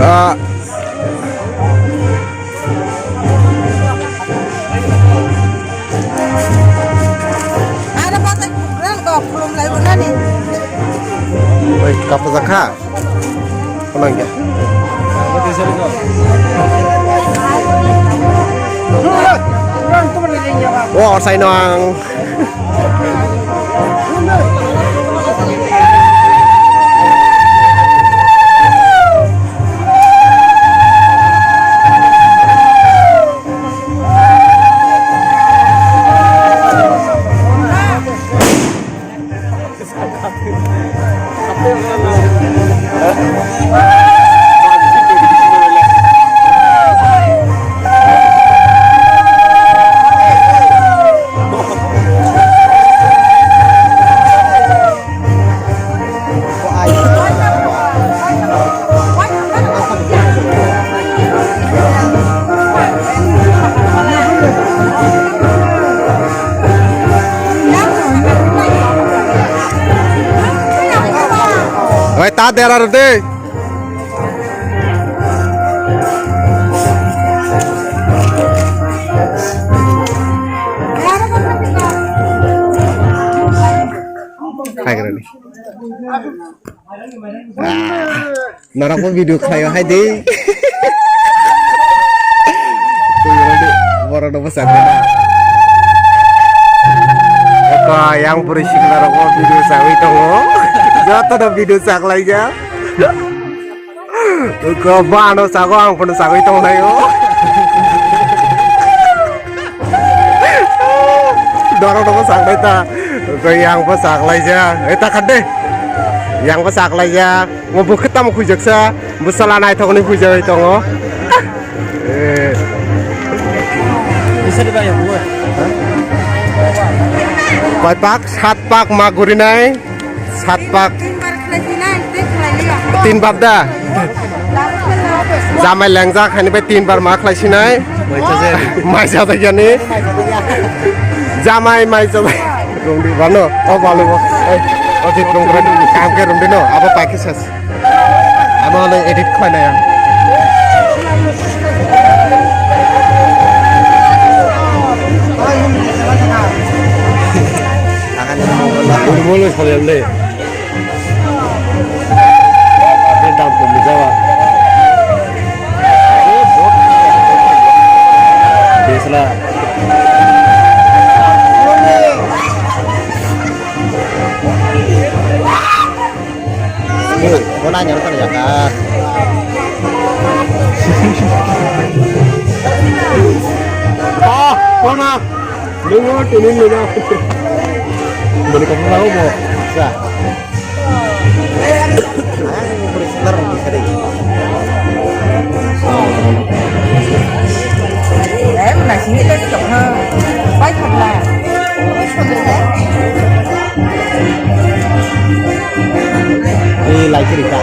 Ah, Ada pakai kurang kok belum lagi mana nih? woi, kapal zakha. Pulang ya. Wah, saya noang. Woi, tak ada deh. Hai keren nih. Nara pun video kayo hai deh. Baru dapat sana. Oke, yang berisik nara pun video sawi tongo. Jatuh ada video sak lagi ya. Oke, mana sago ang pun sawi tongo nayo. Dorong dapat sak deh ta. Oke, yang pasak lagi ya. Tak ada. Yang pasak lagi ya. Ngobrol ketemu kujaksa. Musalah naik tongo nih kujak tongo. Bisa dibayar gue. Pak pak, 7 pak magurinai, 7 pak tin babda. Jamai lengjak hani pe 3 bar mak laisinai. Mai jada gani. Jamai mai jada. Rungdi bano, oh balu. Oh di rungdi kam ke rungdi no, apa pakai ses. Ama oleh edit kau na ya. Mulus kalian deh. Ini tampung di Jawa. Biasalah. Kau nanya kan ya kak. Ah, mana? Dengar ini mana? Balik kamu tahu mau? Bisa. Berisler bisa deh. Đấy, mà chỉ nghĩ tới chụp hơn. Quay thật là. Đi lại cái gì cả.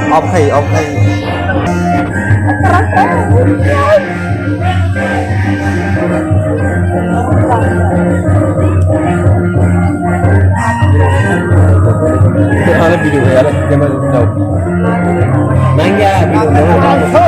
Okay. Ada video ya, jangan tahu. Nangya video.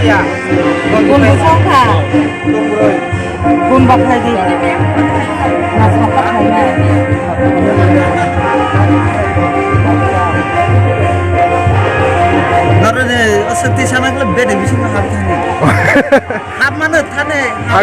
Ya. Bun busok ha. Bun bak lagi. Mas makat hanya. Naruh deh, asal di sana kalau beda bisa nggak harus nih.